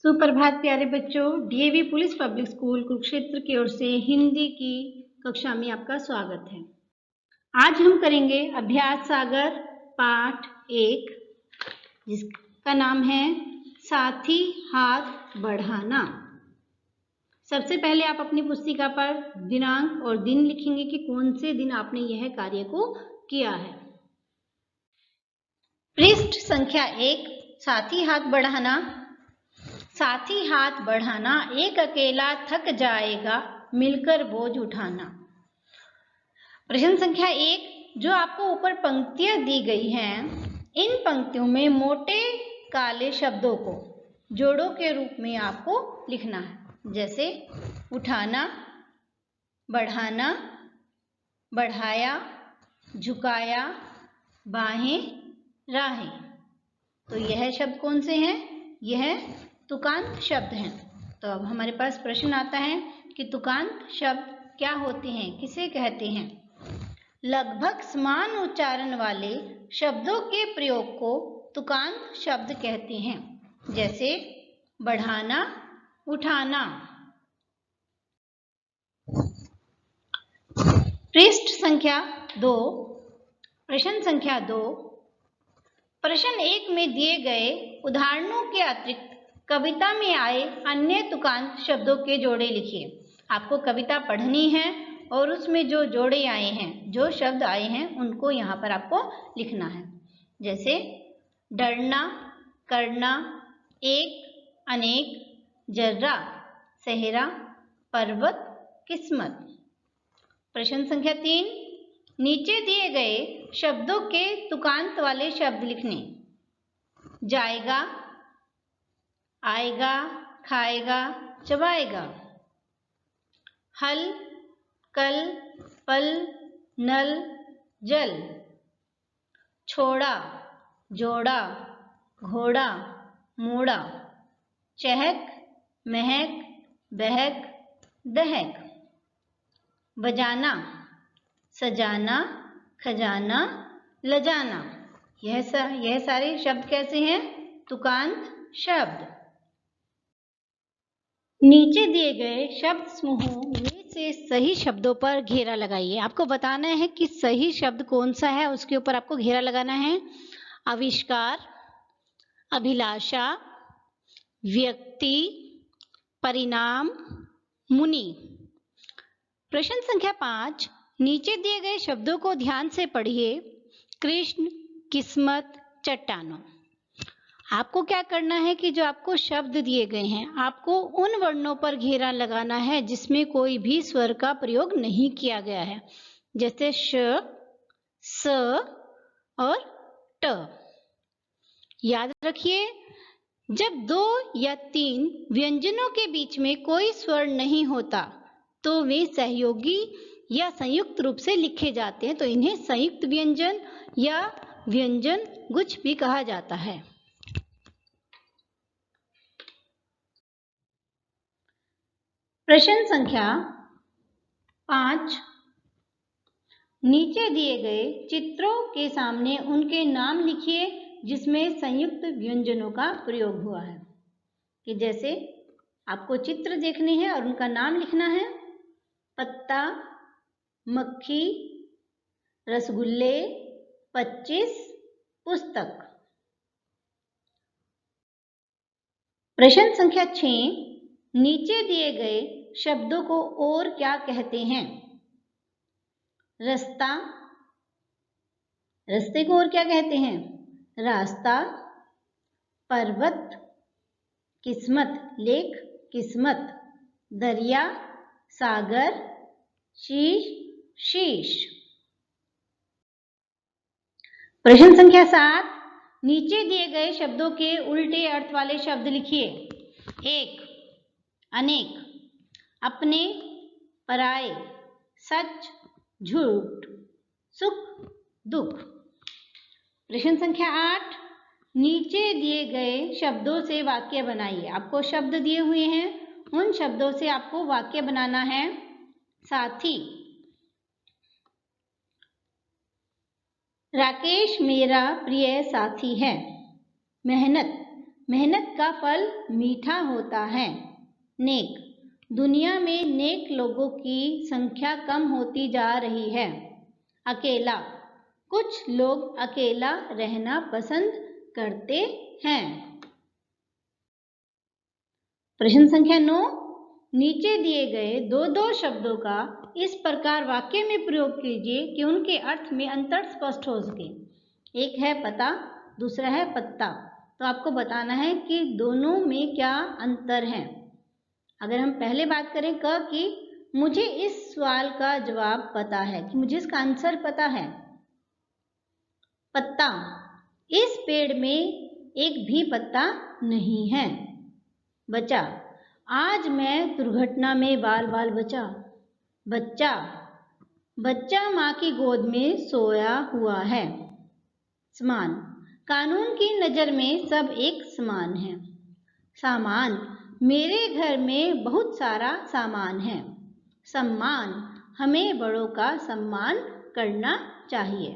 सुप्रभात प्यारे बच्चों। DAV police public school Kurukshetra की ओर से हिंदी की कक्षा में आपका स्वागत है। आज हम करेंगे अभ्यास सागर पाठ 1 जिसका नाम है साथी हाथ बढ़ाना। सबसे पहले आप अपनी पुस्तिका पर दिनांक और दिन लिखेंगे कि कौन से दिन आपने यह कार्य को किया है। पृष्ठ संख्या 1 साथी हाथ बढ़ाना। साथी हाथ बढ़ाना, एक अकेला थक जाएगा, मिलकर बोझ उठाना। प्रश्न संख्या 1, जो आपको ऊपर पंक्तियां दी गई हैं, इन पंक्तियों में मोटे काले शब्दों को जोड़ों के रूप में आपको लिखना है, जैसे उठाना, बढ़ाना, बढ़ाया, झुकाया, बाहें, राहें। तो यह शब्द कौन से हैं? यह तुकांत शब्द हैं। तो अब हमारे पास प्रश्न आता है कि तुकांत शब्द क्या होते हैं, किसे कहते हैं? लगभग समान उच्चारण वाले शब्दों के प्रयोग को तुकांत शब्द कहते हैं, जैसे बढ़ाना, उठाना। पृष्ठ संख्या 2, प्रश्न संख्या 2, प्रश्न 1 में दिए गए उदाहरणों के अतिरिक्त कविता में आए अन्य तुकांत शब्दों के जोड़े लिखिए। आपको कविता पढ़नी है और उसमें जो जोड़े आए हैं, जो शब्द आए हैं, उनको यहाँ पर आपको लिखना है, जैसे डरना, करना, एक, अनेक, जर्रा, सेहरा, पर्वत, किस्मत। प्रश्न संख्या 3, नीचे दिए गए शब्दों के तुकांत वाले शब्द लिखने। जाएगा, आएगा, खाएगा, चबाएगा। हल, कल, पल, नल, जल। छोड़ा, जोड़ा, घोड़ा, मोड़ा। चहक, महक, बहक, दहक। बजाना, सजाना, खजाना, लजाना। यह सारे शब्द कैसे हैं? तुकांत शब्द। नीचे दिए गए शब्द समूहों में से सही शब्दों पर घेरा लगाइए। आपको बताना है कि सही शब्द कौन सा है, उसके ऊपर आपको घेरा लगाना है। आविष्कार, अभिलाषा, व्यक्ति, परिणाम, मुनि। प्रश्न संख्या 5, नीचे दिए गए शब्दों को ध्यान से पढ़िए। कृष्ण, किस्मत, चट्टानों। आपको क्या करना है कि जो आपको शब्द दिए गए हैं, आपको उन वर्णों पर घेरा लगाना है जिसमें कोई भी स्वर का प्रयोग नहीं किया गया है, जैसे श, स और ट। याद रखिए, जब 2 या 3 व्यंजनों के बीच में कोई स्वर नहीं होता तो वे सहयोगी या संयुक्त रूप से लिखे जाते हैं, तो इन्हें संयुक्त व्यंजन या व्यंजन गुच्छ भी कहा जाता है। प्रश्न संख्या 5, नीचे दिए गए चित्रों के सामने उनके नाम लिखिए जिसमें संयुक्त व्यंजनों का प्रयोग हुआ है। कि जैसे आपको चित्र देखने हैं और उनका नाम लिखना है। पत्ता, मक्खी, रसगुल्ले, 25, पुस्तक। प्रश्न संख्या 6, नीचे दिए गए शब्दों को और क्या कहते हैं? रास्ता, रास्ते को और क्या कहते हैं? रास्ता। पर्वत, किस्मत, लेख, किस्मत। दरिया, सागर, शीश, शीश। प्रश्न संख्या 7, नीचे दिए गए शब्दों के उल्टे अर्थ वाले शब्द लिखिए। 1, अनेक, अपने, पराए, सच, झूठ, सुख, दुख। प्रश्न संख्या 8, नीचे दिए गए शब्दों से वाक्य बनाइए। आपको शब्द दिए हुए हैं, उन शब्दों से आपको वाक्य बनाना है। साथी, राकेश मेरा प्रिय साथी है। मेहनत, मेहनत का फल मीठा होता है। नेक, दुनिया में नेक लोगों की संख्या कम होती जा रही है। अकेला, कुछ लोग अकेला रहना पसंद करते हैं। प्रश्न संख्या 9, नीचे दिए गए दो शब्दों का इस प्रकार वाक्य में प्रयोग कीजिए कि उनके अर्थ में अंतर स्पष्ट हो सके। एक है पता, दूसरा है पत्ता। तो आपको बताना है कि दोनों में क्या अंतर है। अगर हम पहले बात करें कि मुझे इस सवाल का जवाब पता है, कि मुझे इसका आंसर पता है। पत्ता, इस पेड़ में एक भी पत्ता नहीं है। बचा, आज मैं दुर्घटना में बाल बाल बचा। बच्चा, बच्चा माँ की गोद में सोया हुआ है। समान, कानून की नज़र में सब एक समान है। सामान, मेरे घर में बहुत सारा सामान है। सम्मान, हमें बड़ों का सम्मान करना चाहिए।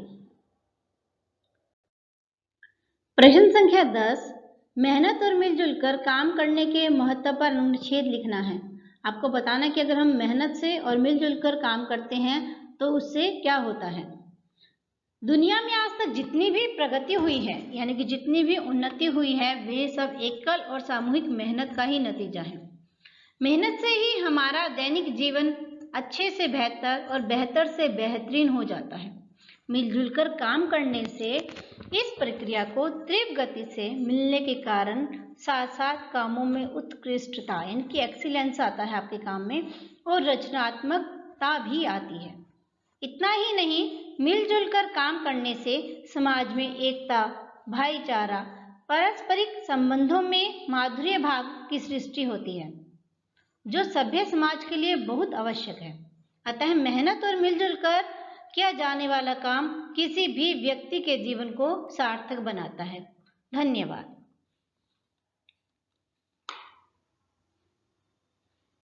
प्रश्न संख्या 10, मेहनत और मिलजुल कर काम करने के महत्व पर अनुच्छेद लिखना है। आपको बताना है कि अगर हम मेहनत से और मिलजुल कर काम करते हैं तो उससे क्या होता है। दुनिया में आज तक जितनी भी प्रगति हुई है, यानी कि जितनी भी उन्नति हुई है, वे सब एकल और सामूहिक मेहनत का ही नतीजा है। मेहनत से ही हमारा दैनिक जीवन अच्छे से बेहतर और बेहतर से बेहतरीन हो जाता है। मिलजुल कर काम करने से इस प्रक्रिया को तीव्र गति से मिलने के कारण साथ साथ कामों में उत्कृष्टता यानी कि एक्सीलेंस आता है आपके काम में, और रचनात्मकता भी आती है। इतना ही नहीं, मिलजुल कर काम करने से समाज में एकता, भाईचारा, पारस्परिक संबंधों में माधुर्य भाव की सृष्टि होती है, जो सभ्य समाज के लिए बहुत आवश्यक है। अतः मेहनत और मिलजुल कर किया जाने वाला काम किसी भी व्यक्ति के जीवन को सार्थक बनाता है। धन्यवाद।